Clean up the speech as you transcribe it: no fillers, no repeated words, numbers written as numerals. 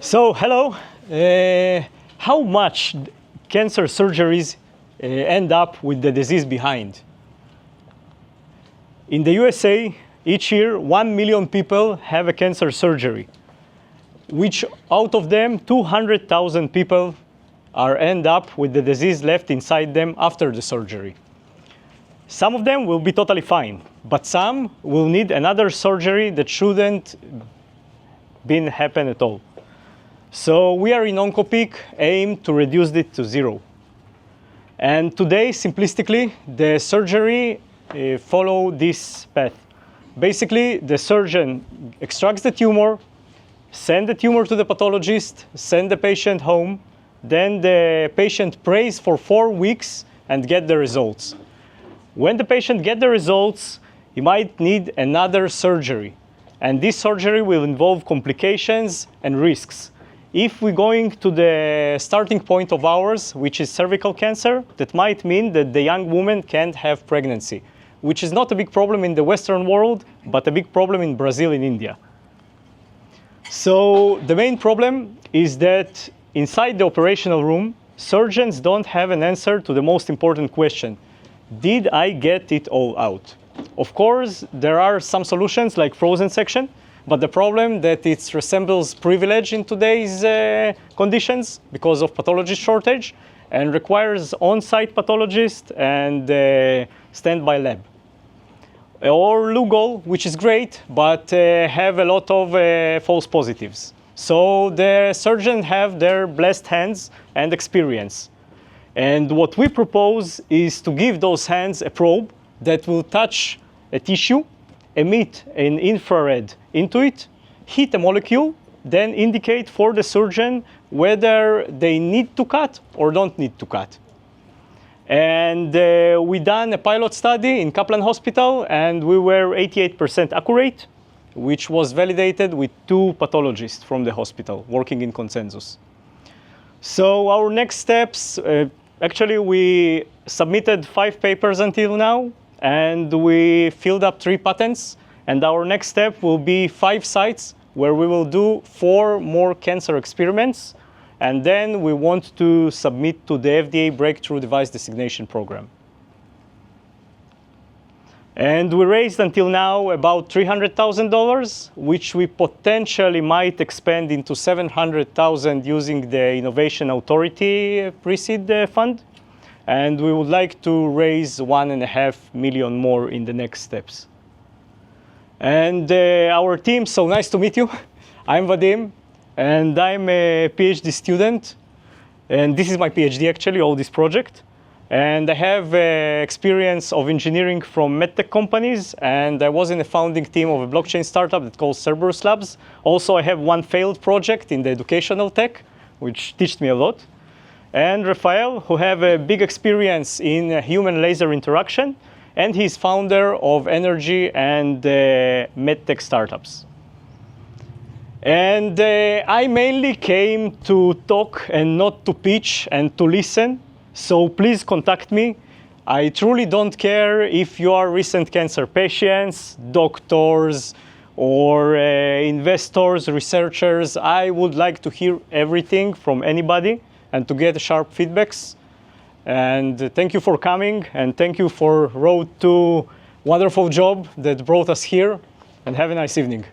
So, hello. How much cancer surgeries end up with the disease behind? In the USA, each year, 1 million people have a cancer surgery, which out of them, 200,000 people end up with the disease left inside them after the surgery. Some of them will be totally fine, but some will need another surgery that shouldn't happen at all. So we are in OncoPeek aim to reduce it to zero. And today, simplistically, the surgery follow this path. Basically, the surgeon extracts the tumor, send the tumor to the pathologist, send the patient home, then the patient prays for 4 weeks and get the results. When the patient gets the results, he might need another surgery. And this surgery will involve complications and risks. If we're going to the starting point of ours, which is cervical cancer, that might mean that the young woman can't have pregnancy, which is not a big problem in the Western world, but a big problem in Brazil and India. So the main problem is that inside the operational room, surgeons don't have an answer to the most important question. Did I get it all out? Of course, there are some solutions like frozen section, but the problem that it resembles privilege in today's conditions because of pathologist shortage and requires on-site pathologist and standby lab. Or Lugol, which is great, but have a lot of false positives. So the surgeons have their blessed hands and experience. And what we propose is to give those hands a probe that will touch a tissue, emit an infrared into it, hit a molecule, then indicate for the surgeon whether they need to cut or don't need to cut. And we done a pilot study in Kaplan Hospital, and we were 88% accurate, which was validated with 2 pathologists from the hospital working in consensus. So our next steps, actually we submitted 5 papers until now, and we filled up 3 patents. And our next step will be 5 sites where we will do 4 more cancer experiments. And then we want to submit to the FDA Breakthrough Device Designation Program. And we raised until now about $300,000, which we potentially might expand into $700,000 using the Innovation Authority pre-seed fund. And we would like to raise $1.5 million more in the next steps. And our team, so nice to meet you. I'm Vadim, and I'm a PhD student. And this is my PhD, actually, all this project. And I have experience of engineering from medtech companies, and I was in the founding team of a blockchain startup that calls Cerberus Labs. Also, I have 1 failed project in the educational tech, which taught me a lot. And Rafael, who have a big experience in human laser interaction, and he's founder of energy and medtech startups. And I mainly came to talk and not to pitch and to listen. So please contact me. I truly don't care if you are recent cancer patients, doctors, or investors, researchers. I would like to hear everything from anybody and to get sharp feedbacks. And thank you for coming, and thank you for Road2, wonderful job that brought us here, and have a nice evening.